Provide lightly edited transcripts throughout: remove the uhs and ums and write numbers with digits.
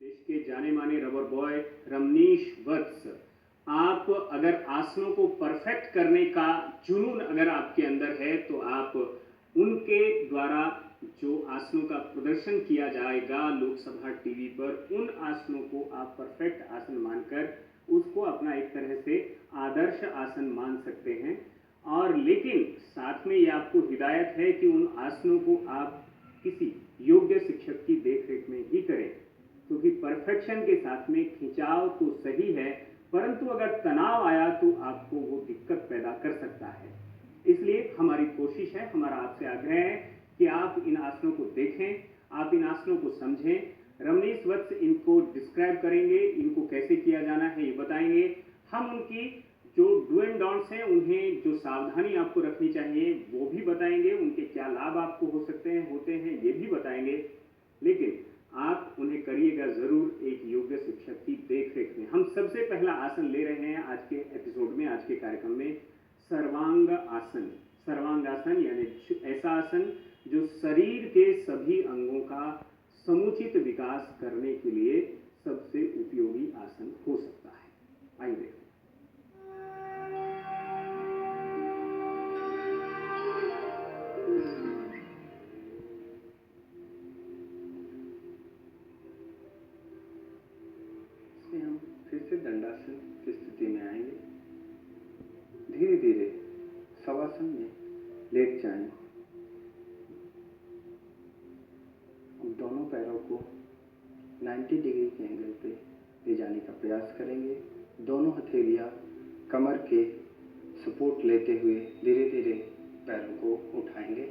देश के जाने माने रबर बॉय रमनीश वत्स, आप अगर आसनों को परफेक्ट करने का जुनून अगर आपके अंदर है तो आप उनके द्वारा जो आसनों का प्रदर्शन किया जाएगा लोकसभा टीवी पर, उन आसनों को आप परफेक्ट आसन मानकर उसको अपना एक तरह से आदर्श आसन मान सकते हैं। और लेकिन साथ में ये आपको हिदायत है कि उन आसनों को आप किसी योग्य शिक्षक की देखरेख में ही करें, क्योंकि परफेक्शन के साथ में खिंचाव तो सही है, परंतु अगर तनाव आया तो आपको वो दिक्कत पैदा कर सकता है। इसलिए हमारी कोशिश है, हमारा आपसे आग्रह है कि आप इन आसनों को देखें, आप इन आसनों को समझें। रमनीश वत्स इनको डिस्क्राइब करेंगे, इनको कैसे किया जाना है ये बताएंगे। हम उनकी जो डू एंड डोंट्स हैं, उन्हें जो सावधानी आपको रखनी चाहिए वो भी बताएंगे, उनके क्या लाभ आपको हो सकते हैं, होते हैं, ये भी बताएंगे। लेकिन आप उन्हें करिएगा जरूर एक योग्य शिक्षक की देखरेख में। हम सबसे पहला आसन ले रहे हैं आज के एपिसोड में, आज के कार्यक्रम में, सर्वांग आसन। सर्वांग आसन यानी ऐसा आसन जो शरीर के सभी अंगों का समुचित विकास करने के लिए सबसे उपयोगी आसन हो सकता है। आइए देखते हैं। हम फिर से दंडासन की स्थिति में आएंगे। धीरे धीरे शवासन में लेट जाएं। हम दोनों पैरों को 90 डिग्री के एंगल पे ले जाने का प्रयास करेंगे। दोनों हथेलियां कमर के सपोर्ट लेते हुए धीरे धीरे पैरों को उठाएंगे।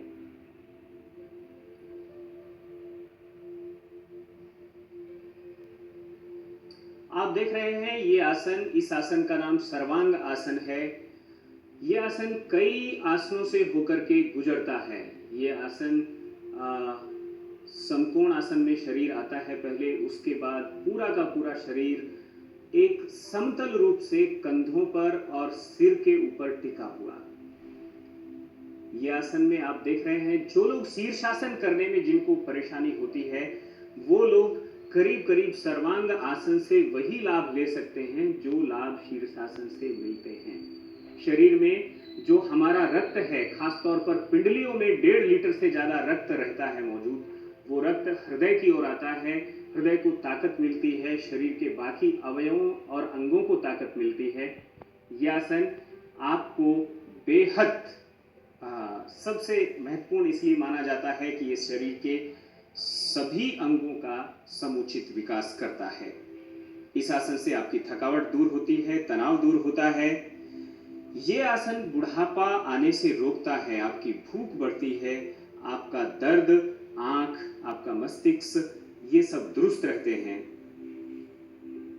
आप देख रहे हैं ये आसन, इस आसन का नाम सर्वांग आसन है। ये आसन कई आसनों से होकर के गुजरता है। ये आसन समकोण आसन में शरीर आता है पहले, उसके बाद पूरा का पूरा शरीर एक समतल रूप से कंधों पर और सिर के ऊपर टिका हुआ। ये आसन में आप देख रहे हैं जो लोग शीर्षासन करने में जिनको परेशानी होती है वो लोग करीब करीब सर्वांग आसन से वही लाभ ले सकते हैं जो लाभ शीर्षासन से मिलते हैं। शरीर में जो हमारा रक्त है, खासतौर पर पिंडलियों में 1.5 लीटर से ज्यादा रक्त रहता है मौजूद, वो रक्त हृदय की ओर आता है, हृदय को ताकत मिलती है, शरीर के बाकी अवयवों और अंगों को ताकत मिलती है। यह आसन आपको बेहद सबसे महत्वपूर्ण इसलिए माना जाता है कि ये शरीर के सभी अंगों का समुचित विकास करता है। इस आसन से आपकी थकावट दूर होती है, तनाव दूर होता है। ये आसन बुढ़ापा आने से रोकता है, आपकी भूख बढ़ती है, आपका दर्द, आंख, आपका मस्तिष्क, ये सब दुरुस्त रहते हैं।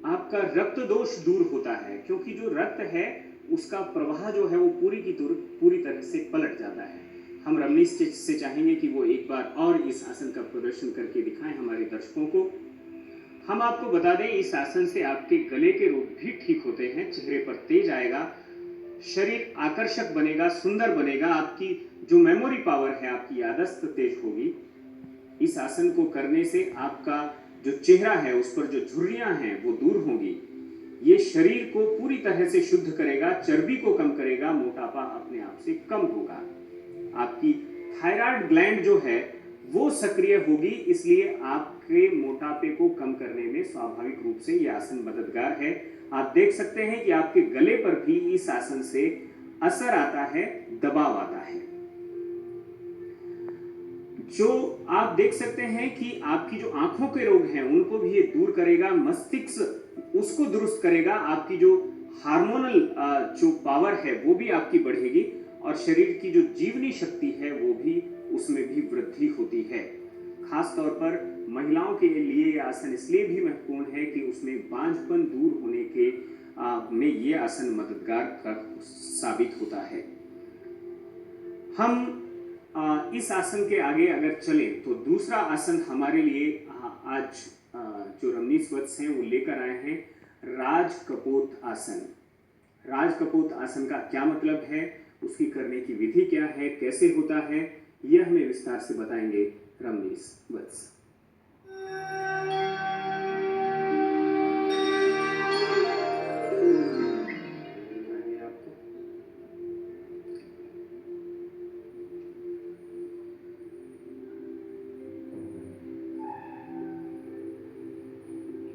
आपका रक्त दोष दूर होता है, क्योंकि जो रक्त है उसका प्रवाह जो है वो पूरी तरह से पलट जाता है। हम रमनीश से चाहेंगे कि वो एक बार और इस आसन का प्रदर्शन करके दिखाएं हमारे दर्शकों को। हम आपको बता दें इस आसन से आपके गले के रोग भी ठीक होते हैं, चेहरे पर तेज आएगा, शरीर आकर्षक बनेगा, सुंदर बनेगा, आपकी जो मेमोरी पावर है, आपकी याददाश्त तेज होगी। इस आसन को करने से आपका जो चेहरा है उस पर जो झुर्रियां हैं वो दूर होंगी। ये शरीर को पूरी तरह से शुद्ध करेगा, चर्बी को कम करेगा, मोटापा अपने आप से कम होगा। आपकी थायराइड ग्लैंड जो है वो सक्रिय होगी, इसलिए आपके मोटापे को कम करने में स्वाभाविक रूप से यह आसन मददगार है। आप देख सकते हैं कि आपके गले पर भी इस आसन से असर आता है, दबाव आता है। जो आप देख सकते हैं कि आपकी जो आंखों के रोग हैं उनको भी ये दूर करेगा, मस्तिष्क उसको दुरुस्त करेगा, आपकी जो हार्मोनल जो पावर है वो भी आपकी बढ़ेगी और शरीर की जो जीवनी शक्ति है वो भी उसमें भी वृद्धि होती है। खास तौर पर महिलाओं के लिए यह आसन इसलिए भी महत्वपूर्ण है कि उसमें बांझपन दूर होने के में ये आसन मददगार साबित होता है। हम इस आसन के आगे अगर चलें तो दूसरा आसन हमारे लिए आज जो रमनीश वत्स हैं वो लेकर आए हैं, राजकपोत आसन। राजकपोत आसन का क्या मतलब है, उसकी करने की विधि क्या है, कैसे होता है, यह हमें विस्तार से बताएंगे रमनीश वत्स।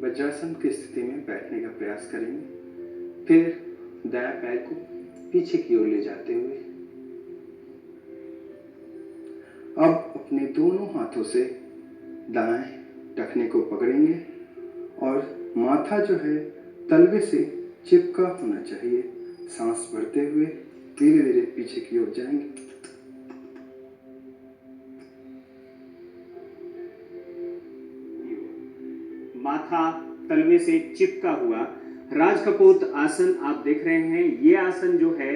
वज्रासन की स्थिति में बैठने का प्रयास करेंगे। फिर दायां पैर को पीछे की ओर ले जाते हुए अब अपने दोनों हाथों से दाएं टखने को पकड़ेंगे और माथा जो है तलवे से चिपका होना चाहिए। सांस भरते हुए धीरे धीरे पीछे की ओर जाएंगे। माथा तलवे से चिपका हुआ राजकपोत आसन आप देख रहे हैं। ये आसन जो है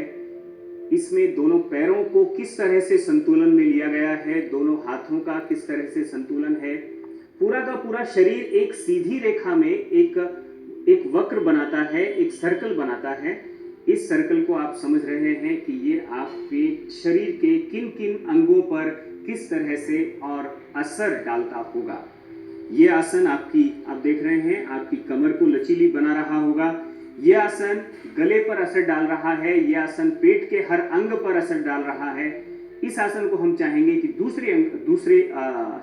इसमें दोनों पैरों को किस तरह से संतुलन में लिया गया है, दोनों हाथों का किस तरह से संतुलन है। पूरा का पूरा शरीर एक सीधी रेखा में एक वक्र बनाता है, एक सर्कल बनाता है। इस सर्कल को आप समझ रहे हैं कि ये आपके शरीर के किन किन अंगों पर किस तरह से और असर डालता होगा। ये आसन आप देख रहे हैं आपकी कमर को लचीली बना रहा होगा। ये आसन गले पर असर डाल रहा है। ये आसन पेट के हर अंग पर असर डाल रहा है। इस आसन को हम चाहेंगे कि दूसरे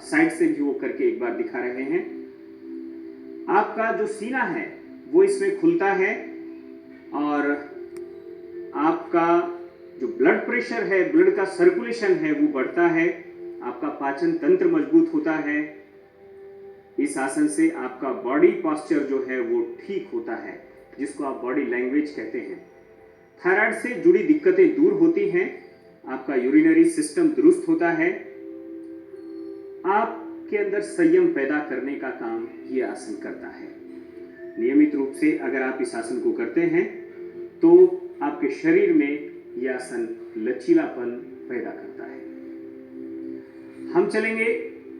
साइड से भी वो करके एक बार दिखा रहे हैं। आपका जो सीना है वो इसमें खुलता है और आपका जो ब्लड प्रेशर है, ब्लड का सर्कुलेशन है वो बढ़ता है। आपका पाचन तंत्र मजबूत होता है। इस आसन से आपका बॉडी पोस्चर जो है वो ठीक होता है, जिसको आप बॉडी लैंग्वेज कहते हैं। थायराइड से जुड़ी दिक्कतें दूर होती हैं। आपका यूरिनरी सिस्टम दुरुस्त होता है। आपके अंदर संयम पैदा करने का काम ये आसन करता है। नियमित रूप से अगर आप इस आसन को करते हैं तो आपके शरीर में यह आसन लचीलापन पैदा करता है। हम चलेंगे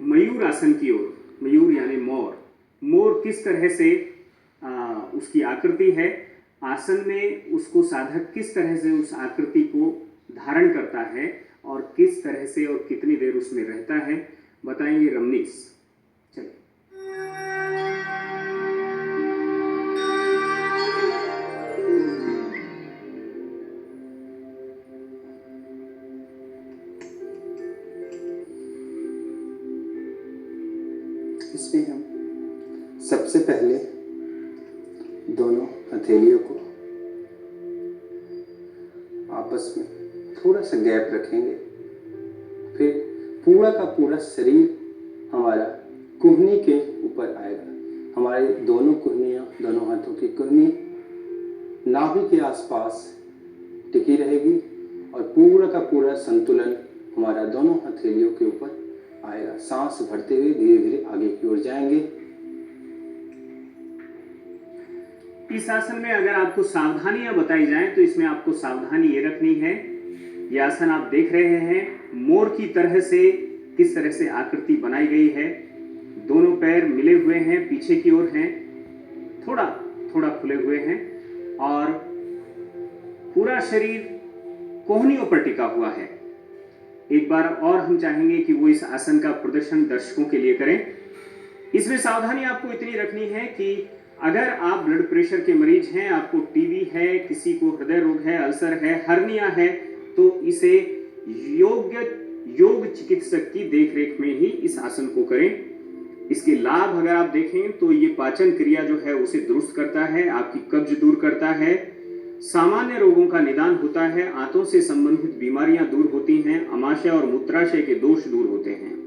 मयूर आसन की ओर। मयूर यानी मोर। मोर किस तरह से उसकी आकृति है, आसन में उसको साधक किस तरह से उस आकृति को धारण करता है और किस तरह से और कितनी देर उसमें रहता है, बताएंगे रमनीश। चलिए। इसमें हम सबसे पहले दोनों हथेलियों को आपस में थोड़ा सा गैप रखेंगे। फिर पूरा का पूरा शरीर हमारा कुहनी के ऊपर आएगा। हमारी दोनों कुहनियाँ, दोनों हाथों की कुहनी नाभि के आसपास टिकी रहेगी और पूरा का पूरा संतुलन हमारा दोनों हथेलियों के ऊपर आएगा। सांस भरते हुए धीरे धीरे आगे की ओर जाएंगे। इस आसन में अगर आपको सावधानियां बताई जाएं तो इसमें आपको सावधानी ये रखनी है, ये आसन आप देख रहे हैं मोर की तरह से किस तरह से आकृति बनाई गई है। दोनों पैर मिले हुए हैं, पीछे की ओर हैं, थोड़ा थोड़ा खुले हुए हैं और पूरा शरीर कोहनियों पर टिका हुआ है। एक बार और हम चाहेंगे कि वो इस आसन का प्रदर्शन दर्शकों के लिए करें। इसमें सावधानी आपको इतनी रखनी है कि अगर आप ब्लड प्रेशर के मरीज हैं, आपको टीबी है, किसी को हृदय रोग है, अल्सर है, हर्निया है, तो इसे योग चिकित्सक की देखरेख में ही इस आसन को करें। इसके लाभ अगर आप देखें तो ये पाचन क्रिया जो है उसे दुरुस्त करता है, आपकी कब्ज दूर करता है, सामान्य रोगों का निदान होता है, आंतों से संबंधित बीमारियां दूर होती हैं, अमाशय और मूत्राशय के दोष दूर होते हैं।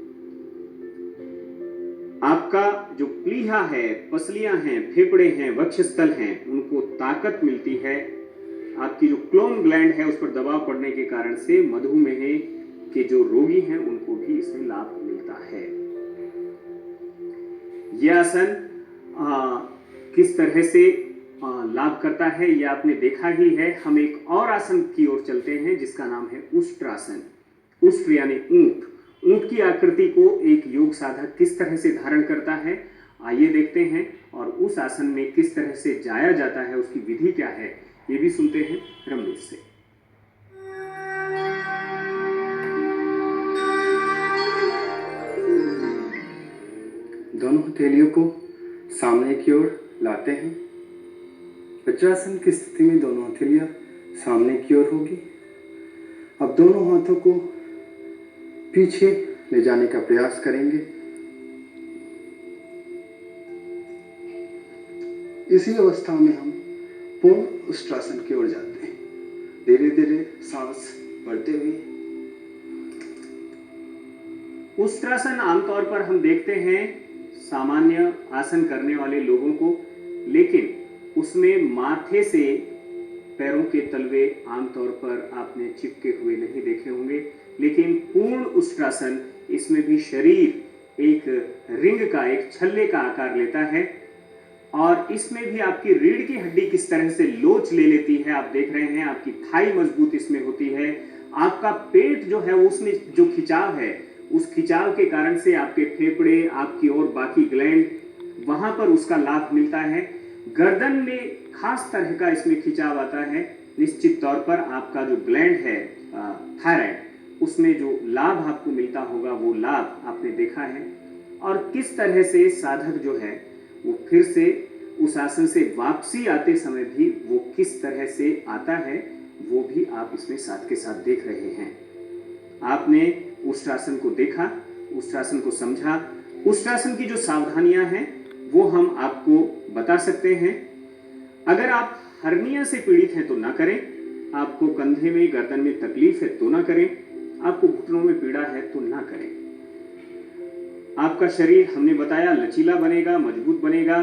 आपका जो प्लीहा है, पसलियां हैं, फेफड़े हैं, वक्षस्थल हैं, उनको ताकत मिलती है। आपकी जो क्लोन ग्लैंड है उस पर दबाव पड़ने के कारण से मधुमेह के जो रोगी हैं उनको भी इसमें लाभ मिलता है। यह आसन किस तरह से लाभ करता है यह आपने देखा ही है। हम एक और आसन की ओर चलते हैं जिसका नाम है उष्ट्रासन। उष्ट्र यानी ऊंट। ऊंट की आकृति को एक योग साधक किस तरह से धारण करता है, आइए देखते हैं। और उस आसन में किस तरह से जाया जाता है, उसकी विधि क्या है, ये भी सुनते हैं रमनीश से। दोनों हथेलियों को सामने की ओर लाते हैं। वज्रासन की स्थिति में दोनों हथेलियां सामने की ओर होगी। अब दोनों हाथों को पीछे ले जाने का प्रयास करेंगे। इसी अवस्था में हम पूर्ण उष्ट्रासन की ओर जाते हैं। धीरे धीरे सांस बढ़ते हुए उष्ट्रासन आमतौर पर हम देखते हैं सामान्य आसन करने वाले लोगों को, लेकिन उसमें माथे से पैरों के तलवे आमतौर पर आपने चिपके हुए नहीं देखे होंगे। लेकिन पूर्ण उष्ट्रासन, इसमें भी शरीर एक रिंग का, एक छल्ले का आकार लेता है और इसमें भी आपकी रीढ़ की हड्डी किस तरह से लोच ले लेती है आप देख रहे हैं। आपकी थाई मजबूत इसमें होती है। आपका पेट जो है उसमें जो खिंचाव है, उस खिंचाव के कारण से आपके फेफड़े, आपकी और बाकी ग्लैंड, वहां पर उसका लाभ मिलता है। गर्दन में खास तरह का इसमें खिंचाव आता है। निश्चित तौर पर आपका जो ग्लैंड है थायराइड, उसमें जो लाभ आपको मिलता होगा वो लाभ आपने देखा है। और किस तरह से साधक जो है वो फिर से उस आसन से वापसी आते समय भी वो किस तरह से आता है, वो भी आप इसमें साथ के साथ देख रहे हैं। आपने उष्ट्रासन को देखा, उष्ट्रासन को समझा। उष्ट्रासन की जो सावधानियां हैं वो हम आपको बता सकते हैं। अगर आप हर्निया से पीड़ित हैं तो ना करें, आपको कंधे में, गर्दन में तकलीफ है तो ना करें, आपको घुटनों में पीड़ा है तो ना करें। आपका शरीर हमने बताया लचीला बनेगा, मजबूत बनेगा।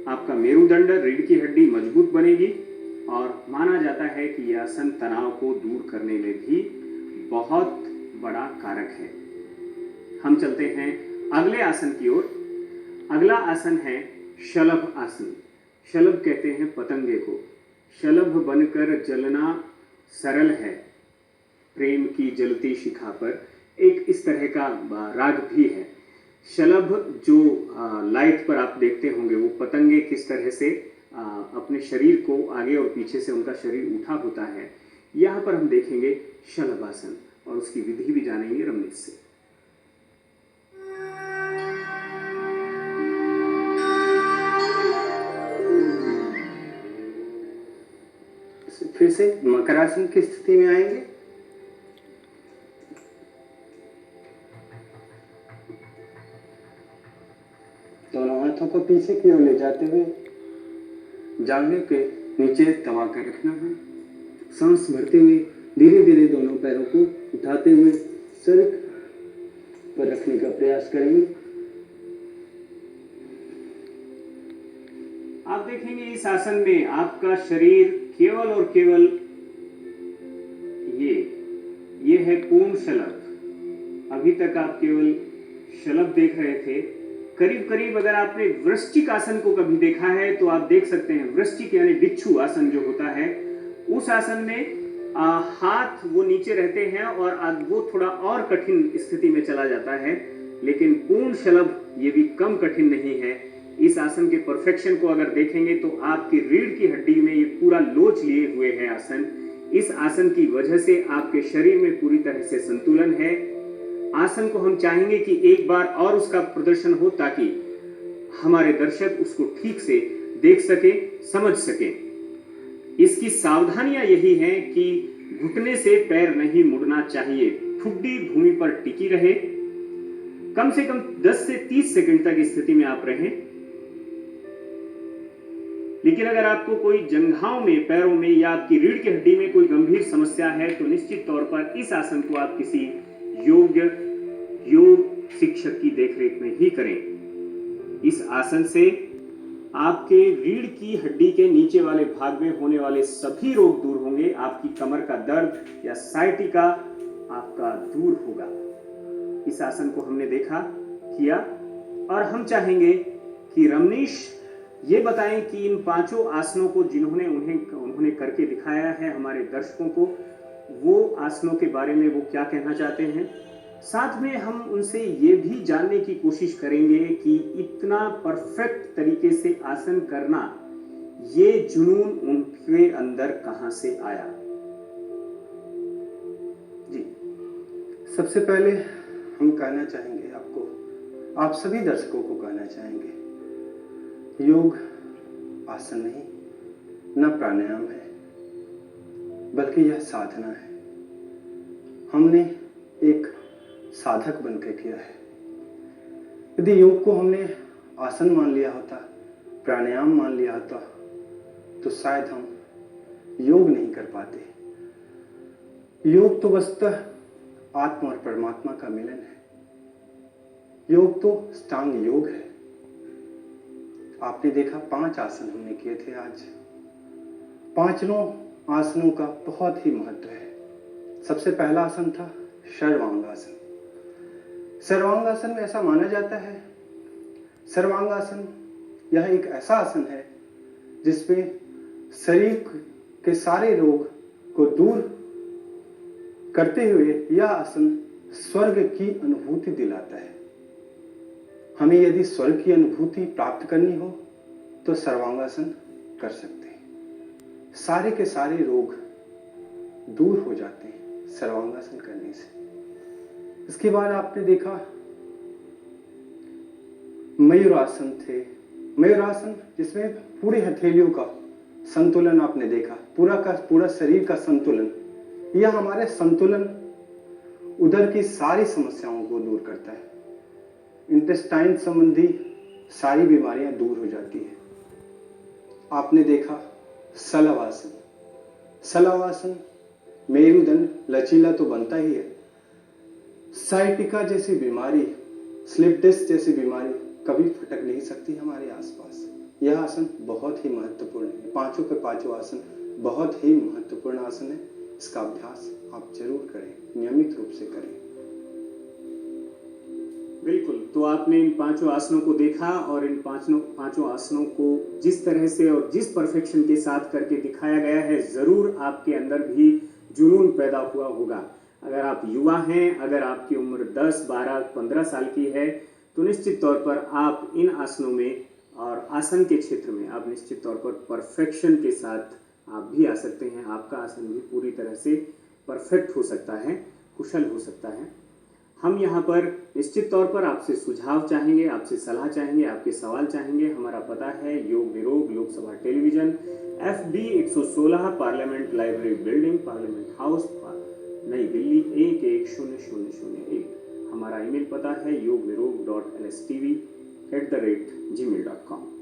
आपका मेरुदंड, रीढ़ की हड्डी मजबूत बनेगी और माना जाता है कि यह आसन तनाव को दूर करने में भी बहुत बड़ा कारक है। हम चलते हैं अगले आसन की ओर। अगला आसन है शलभ आसन। शलभ कहते हैं पतंगे को। शलभ बनकर जलना सरल है, प्रेम की जलती शिखा पर, एक इस तरह का राग भी है। शलभ जो लाइट पर आप देखते होंगे, वो पतंगे किस तरह से अपने शरीर को आगे और पीछे से उनका शरीर उठा होता है, यहाँ पर हम देखेंगे शलभ आसन और उसकी विधि भी जानेंगे रमनीश से। फिर से मकरासन की स्थिति में आएंगे। दोनों हाथों को पीछे की ओर ले जाते हुए जांघों के नीचे दबा कर रखना है। सांस भरते हुए धीरे धीरे दोनों पैरों को उठाते हुए सर पर रखने का प्रयास करेंगे। आप देखेंगे इस आसन में आपका शरीर केवल और केवल ये है पूर्ण शलभ। अभी तक आप केवल शलभ देख रहे थे। करीब करीब अगर आपने वृश्चिक आसन को कभी देखा है तो आप देख सकते हैं, वृश्चिक यानी बिच्छू आसन जो होता है, उस आसन में हाथ वो नीचे रहते हैं और वो थोड़ा और कठिन स्थिति में चला जाता है। लेकिन पूर्ण शलभ ये भी कम कठिन नहीं है। इस आसन के परफेक्शन को अगर देखेंगे तो आपकी रीढ़ की हड्डी में ये पूरा लोच लिए हुए है आसन। इस आसन की वजह से आपके शरीर में पूरी तरह से संतुलन है। आसन को हम चाहेंगे कि एक बार और उसका प्रदर्शन हो ताकि हमारे दर्शक उसको ठीक से देख सके, समझ सके। इसकी सावधानियां यही हैं कि घुटने से पैर नहीं मुड़ना चाहिए, ठुड्डी भूमि पर टिकी रहे। कम से कम 10 से 30 सेकंड तक इस स्थिति में आप रहें। लेकिन अगर आपको कोई जंघाओं में, पैरों में या आपकी रीढ़ की हड्डी में कोई गंभीर समस्या है तो निश्चित तौर पर इस आसन को आप किसी योग शिक्षक की देखरेख में ही करें। इस आसन से आपके रीढ़ की हड्डी के नीचे वाले भाग में होने वाले सभी रोग दूर होंगे। आपकी कमर का दर्द या साइटिका आपका दूर होगा। इस आसन को हमने देखा, किया और हम चाहेंगे कि रमनीश ये बताएं कि इन पांचों आसनों को जिन्होंने उन्होंने करके दिखाया है हमारे दर्शकों को, वो आसनों के बारे में वो क्या कहना चाहते हैं। साथ में हम उनसे ये भी जानने की कोशिश करेंगे कि इतना परफेक्ट तरीके से आसन करना, ये जुनून उनके अंदर कहां से आया। जी, सबसे पहले हम कहना चाहेंगे आपको, आप सभी दर्शकों को कहना चाहेंगे, योग आसन नहीं, न प्राणायाम है, बल्कि यह साधना है। हमने एक बनकर किया है। यदि योग को हमने आसन मान लिया होता प्राणायाम मान लिया होता तो शायद हम योग नहीं कर पाते। योग तो वस्तुतः आत्मा और परमात्मा का मिलन है। योग तो अष्टांग योग है। आपने देखा 5 आसन हमने किए थे आज। पांचों आसनों का बहुत ही महत्व है। सबसे पहला आसन था सर्वांगासन। सर्वांगासन में ऐसा माना जाता है, सर्वांगासन यह एक ऐसा आसन है जिसमें शरीर के सारे रोग को दूर करते हुए यह आसन स्वर्ग की अनुभूति दिलाता है। हमें यदि स्वर्ग की अनुभूति प्राप्त करनी हो तो सर्वांगासन कर सकते हैं। सारे के सारे रोग दूर हो जाते हैं सर्वांगासन करने से। इसके बाद आपने देखा मयूरासन थे। मयूरासन जिसमें पूरी हथेलियों का संतुलन आपने देखा, पूरा शरीर का संतुलन। यह हमारे संतुलन उदर की सारी समस्याओं को दूर करता है। इंटेस्टाइन संबंधी सारी बीमारियां दूर हो जाती है। आपने देखा सलवासन। सलवासन मेरुदंड लचीला तो बनता ही है। साइटिका जैसी बीमारी, स्लिप डिस्क जैसी बीमारी कभी फटक नहीं सकती हमारे आसपास। यह आसन बहुत ही महत्वपूर्ण है। पांचों के पांचों आसन बहुत ही महत्वपूर्ण आसन है। इसका अभ्यास आप जरूर करें, नियमित रूप से करें। बिल्कुल, तो आपने इन 5 आसनों को देखा और इन 5 आसनों को जिस तरह से और जिस परफेक्शन के साथ करके दिखाया गया है, ज़रूर आपके अंदर भी जुनून पैदा हुआ होगा। अगर आप युवा हैं, अगर आपकी उम्र 10, 12, 15 साल की है, तो निश्चित तौर पर आप इन आसनों में और आसन के क्षेत्र में आप निश्चित तौर पर परफेक्शन के साथ आप भी आ सकते हैं। आपका आसन भी पूरी तरह से परफेक्ट हो सकता है, कुशल हो सकता है। हम यहाँ पर निश्चित तौर पर आपसे सुझाव चाहेंगे, आपसे सलाह चाहेंगे, आपके सवाल चाहेंगे। हमारा पता है योग निरोग Lok Sabha television, FB 116 parliament library building, parliament house, नई दिल्ली 110001। हमारा ईमेल पता है yognirog.lstv@gmail.com।